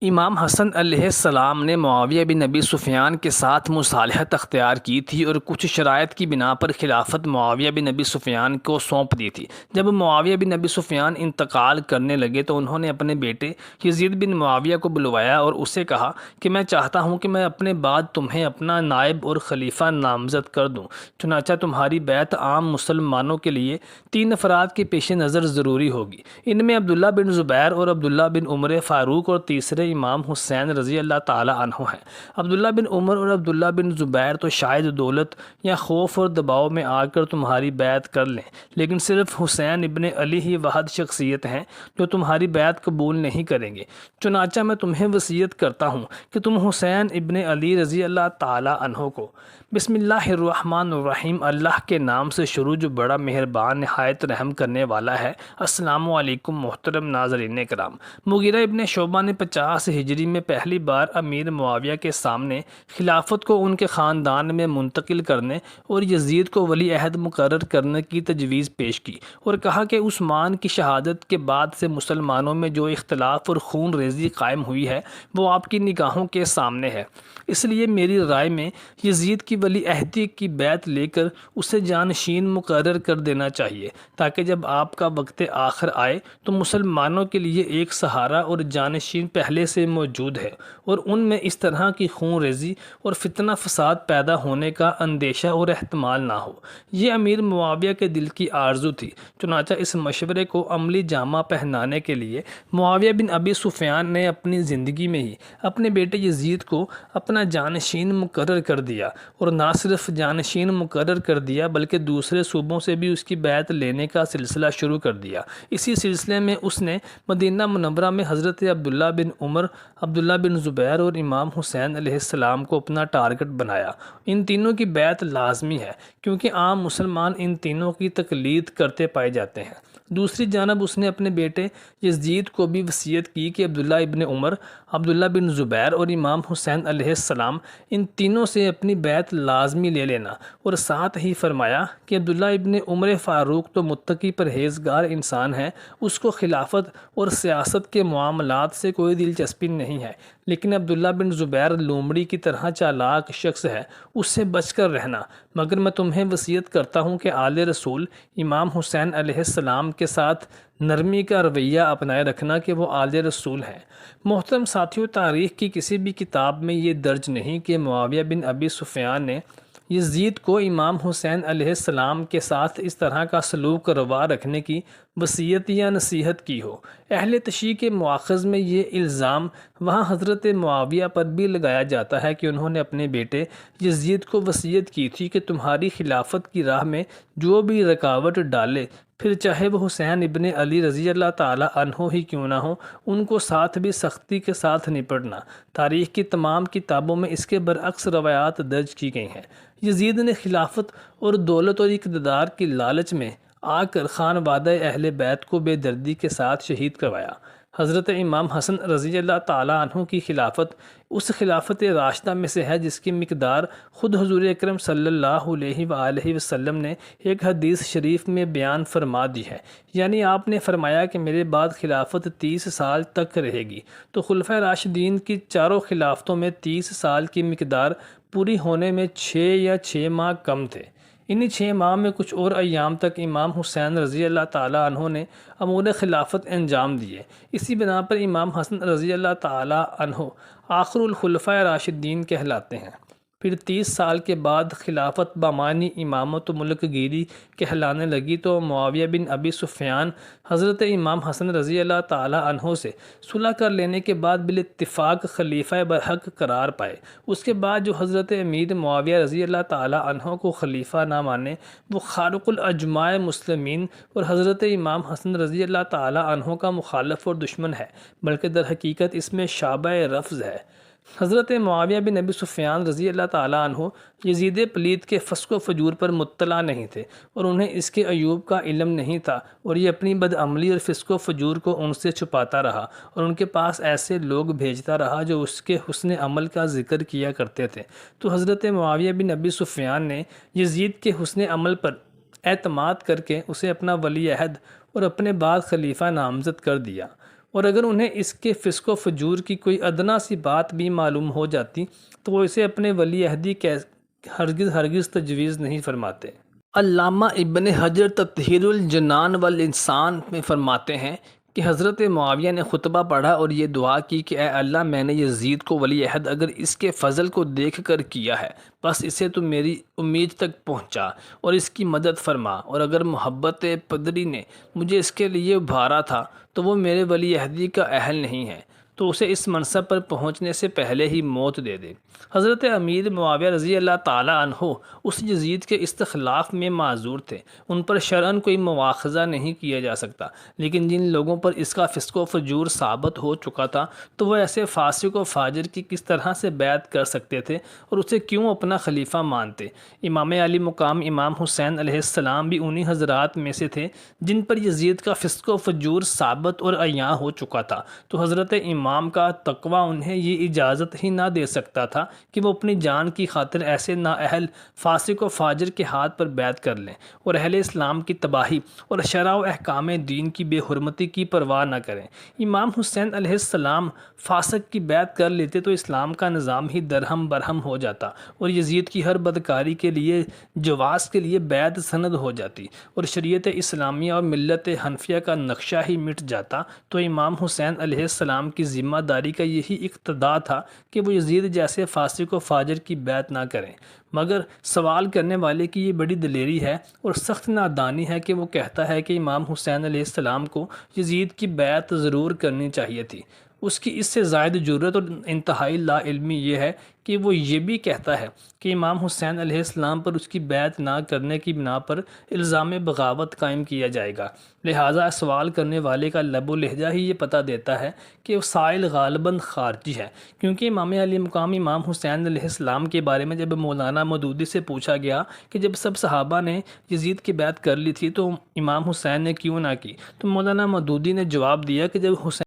امام حسن علیہ السلام نے معاویہ بن ابی سفیان کے ساتھ مصالحت اختیار کی تھی اور کچھ شرائط کی بنا پر خلافت معاویہ بن ابی سفیان کو سونپ دی تھی۔ جب معاویہ بن ابی سفیان انتقال کرنے لگے تو انہوں نے اپنے بیٹے یزید بن معاویہ کو بلوایا اور اسے کہا کہ میں چاہتا ہوں کہ میں اپنے بعد تمہیں اپنا نائب اور خلیفہ نامزد کر دوں، چنانچہ تمہاری بیعت عام مسلمانوں کے لیے 3 افراد کے پیش نظر ضروری ہوگی۔ ان میں عبداللہ بن زبیر اور عبداللہ بن عمر فاروق اور تیسرے امام حسین رضی اللہ تعالی عنہ ہیں۔ عبداللہ بن عمر اور عبداللہ بن زبیر تو شاید دولت یا خوف اور دباؤ میں آ کر تمہاری بیعت کر لیں، لیکن صرف حسین ابن علی ہی واحد شخصیت ہیں جو تمہاری بیعت قبول نہیں کریں گے۔ چنانچہ میں تمہیں وصیت کرتا ہوں کہ تم حسین ابن علی رضی اللہ تعالی عنہ کو بسم اللہ الرحمن الرحیم، اللہ کے نام سے شروع جو بڑا مہربان نہایت رحم کرنے والا ہے۔ السلام علیکم محترم ناظرین کرام، مغیرہ ابن شعبہ نے 50 ہجری میں پہلی بار امیر معاویہ کے سامنے خلافت کو ان کے خاندان میں منتقل کرنے اور یزید کو ولی عہد مقرر کرنے کی تجویز پیش کی اور کہا کہ عثمان کی شہادت کے بعد سے مسلمانوں میں جو اختلاف اور خون ریزی قائم ہوئی ہے وہ آپ کی نگاہوں کے سامنے ہے، اس لیے میری رائے میں یزید کی ولی عہدی کی بیعت لے کر اسے جانشین مقرر کر دینا چاہیے، تاکہ جب آپ کا وقت آخر آئے تو مسلمانوں کے لیے ایک سہارا اور جانشین پہلے سے موجود ہے اور ان میں اس طرح کی خون ریزی اور فتنہ فساد پیدا ہونے کا اندیشہ اور احتمال نہ ہو۔ یہ امیر معاویہ کے دل کی آرزو تھی، چنانچہ اس مشورے کو عملی جامہ پہنانے کے لیے معاویہ بن ابی سفیان نے اپنی زندگی میں ہی اپنے بیٹے یزید کو اپنا جانشین مقرر کر دیا، اور نہ صرف جانشین مقرر کر دیا بلکہ دوسرے صوبوں سے بھی اس کی بیعت لینے کا سلسلہ شروع کر دیا۔ اسی سلسلے میں اس نے مدینہ منورہ میں حضرت عبداللہ بن عمر، عبداللہ بن زبیر اور امام حسین علیہ السلام کو اپنا ٹارگٹ بنایا۔ ان تینوں کی بیعت لازمی ہے کیونکہ عام مسلمان ان تینوں کی تقلید کرتے پائے جاتے ہیں۔ دوسری جانب اس نے اپنے بیٹے یزید کو بھی وصیت کی کہ عبداللہ ابن عمر، عبداللہ بن زبیر اور امام حسین علیہ السلام ان تینوں سے اپنی بیعت لازمی لے لینا، اور ساتھ ہی فرمایا کہ عبداللہ ابن عمر فاروق تو متقی پرہیزگار انسان ہے، اس کو خلافت اور سیاست کے معاملات سے کوئی دلچسپی نہیں ہے، لیکن عبداللہ بن زبیر لومڑی کی طرح چالاک شخص ہے، اس سے بچ کر رہنا، مگر میں تمہیں وصیت کرتا ہوں کہ آل رسول امام حسین علیہ السلام کے ساتھ نرمی کا رویہ اپنائے رکھنا کہ وہ آل رسول ہیں۔ محترم ساتھیو، تاریخ کی کسی بھی کتاب میں یہ درج نہیں کہ معاویہ بن ابی سفیان نے یزید کو امام حسین علیہ السلام کے ساتھ اس طرح کا سلوک روا رکھنے کی وصیت یا نصیحت کی ہو۔ اہل تشیع کے مواخذ میں یہ الزام وہاں حضرت معاویہ پر بھی لگایا جاتا ہے کہ انہوں نے اپنے بیٹے یزید کو وصیت کی تھی کہ تمہاری خلافت کی راہ میں جو بھی رکاوٹ ڈالے، پھر چاہے وہ حسین ابن علی رضی اللہ تعالی عنہ ہی کیوں نہ ہو، ان کو ساتھ بھی سختی کے ساتھ نپٹنا۔ تاریخ کی تمام کتابوں میں اس کے برعکس روایات درج کی گئی ہیں۔ یزید نے خلافت اور دولت اور اقتدار کی لالچ میں آ کر خانوادہ اہل بیت کو بے دردی کے ساتھ شہید کروایا۔ حضرت امام حسن رضی اللہ تعالی عنہ کی خلافت اس خلافت راشدہ میں سے ہے جس کی مقدار خود حضور اکرم صلی اللہ علیہ وآلہ وسلم نے ایک حدیث شریف میں بیان فرما دی ہے، یعنی آپ نے فرمایا کہ میرے بعد خلافت 30 سال تک رہے گی۔ تو خلفۂ راشدین کی چاروں خلافتوں میں 30 سال کی مقدار پوری ہونے میں 6 یا 6 ماہ کم تھے۔ انہی 6 ماہ میں کچھ اور ایام تک امام حسین رضی اللہ تعالی عنہ نے امور خلافت انجام دیے۔ اسی بنا پر امام حسن رضی اللہ تعالی عنہ آخر الخلفاء راشدین کہلاتے ہیں۔ پھر 30 سال کے بعد خلافت بامانی امامت و ملک گیری کہلانے لگی تو معاویہ بن ابی سفیان حضرت امام حسن رضی اللہ تعالی عنہ سے صلح کر لینے کے بعد بالاتفاق خلیفہ برحق قرار پائے۔ اس کے بعد جو حضرت امیر معاویہ رضی اللہ تعالی عنہ کو خلیفہ نہ مانے وہ خارق الاجماع مسلمین اور حضرت امام حسن رضی اللہ تعالی عنہ کا مخالف اور دشمن ہے، بلکہ در حقیقت اس میں شعبہ رفض ہے۔ حضرت معاویہ بن ابی سفیان رضی اللہ تعالی عنہ یزید پلید کے فسق و فجور پر مطلع نہیں تھے اور انہیں اس کے عیوب کا علم نہیں تھا، اور یہ اپنی بدعملی اور فسق و فجور کو ان سے چھپاتا رہا اور ان کے پاس ایسے لوگ بھیجتا رہا جو اس کے حسن عمل کا ذکر کیا کرتے تھے۔ تو حضرت معاویہ بن ابی سفیان نے یزید کے حسن عمل پر اعتماد کر کے اسے اپنا ولی عہد اور اپنے بعد خلیفہ نامزد کر دیا۔ اور اگر انہیں اس کے فسق و فجور کی کوئی ادنا سی بات بھی معلوم ہو جاتی تو وہ اسے اپنے ولی عہدی ہرگز تجویز نہیں فرماتے۔ علامہ ابن حجر تطہیر الجنان والانسان میں فرماتے ہیں کہ حضرت معاویہ نے خطبہ پڑھا اور یہ دعا کی کہ اے اللہ، میں نے یزید کو ولی عہد اگر اس کے فضل کو دیکھ کر کیا ہے، بس اسے تو میری امید تک پہنچا اور اس کی مدد فرما، اور اگر محبت پدری نے مجھے اس کے لیے ابھارا تھا تو وہ میرے ولی عہدی کا اہل نہیں ہے، تو اسے اس منصب پر پہنچنے سے پہلے ہی موت دے دے۔ حضرت امیر معاویہ رضی اللہ تعالی عنہ اس یزید کے استخلاف میں معذور تھے، ان پر شرعاً کوئی مواخذہ نہیں کیا جا سکتا، لیکن جن لوگوں پر اس کا فسق و فجور ثابت ہو چکا تھا تو وہ ایسے فاسق و فاجر کی کس طرح سے بیعت کر سکتے تھے اور اسے کیوں اپنا خلیفہ مانتے؟ امام علی مقام امام حسین علیہ السلام بھی انہی حضرات میں سے تھے جن پر یزید کا فسق و فجور ثابت اور عیاں ہو چکا تھا، تو حضرت امام کا تقویٰ انہیں یہ اجازت ہی نہ دے سکتا تھا کہ وہ اپنی جان کی خاطر ایسے نااہل فاسق و فاجر کے ہاتھ پر بیعت کر لیں اور اہل اسلام کی تباہی اور شرع و احکام دین کی بے حرمتی کی پرواہ نہ کریں۔ امام حسین علیہ السلام فاسق کی بیعت کر لیتے تو اسلام کا نظام ہی درہم برہم ہو جاتا اور یزید کی ہر بدکاری کے لیے جواز کے لیے بیعت سند ہو جاتی اور شریعت اسلامیہ اور ملت حنفیہ کا نقشہ ہی مٹ جاتا۔ تو امام حسین علیہ السلام کی ذمہ داری کا یہی اقتضا تھا کہ وہ یزید جیسے فاسق و فاجر کی بیعت نہ کریں، مگر سوال کرنے والے کی یہ بڑی دلیری ہے اور سخت نادانی ہے کہ وہ کہتا ہے کہ امام حسین علیہ السلام کو یزید کی بیعت ضرور کرنی چاہیے تھی۔ اس کی اس سے زائد جرأت اور انتہائی لا علمی یہ ہے کہ وہ یہ بھی کہتا ہے کہ امام حسین علیہ السلام پر اس کی بیعت نہ کرنے کی بنا پر الزام بغاوت قائم کیا جائے گا۔ لہٰذا سوال کرنے والے کا لب و لہجہ ہی یہ پتہ دیتا ہے کہ وہ سائل غالباً خارجی ہے، کیونکہ امام علی مقام امام حسین علیہ السلام کے بارے میں جب مولانا مودودی سے پوچھا گیا کہ جب سب صحابہ نے یزید کی بیعت کر لی تھی تو امام حسین نے کیوں نہ کی، تو مولانا مودودی نے جواب دیا کہ جب حسین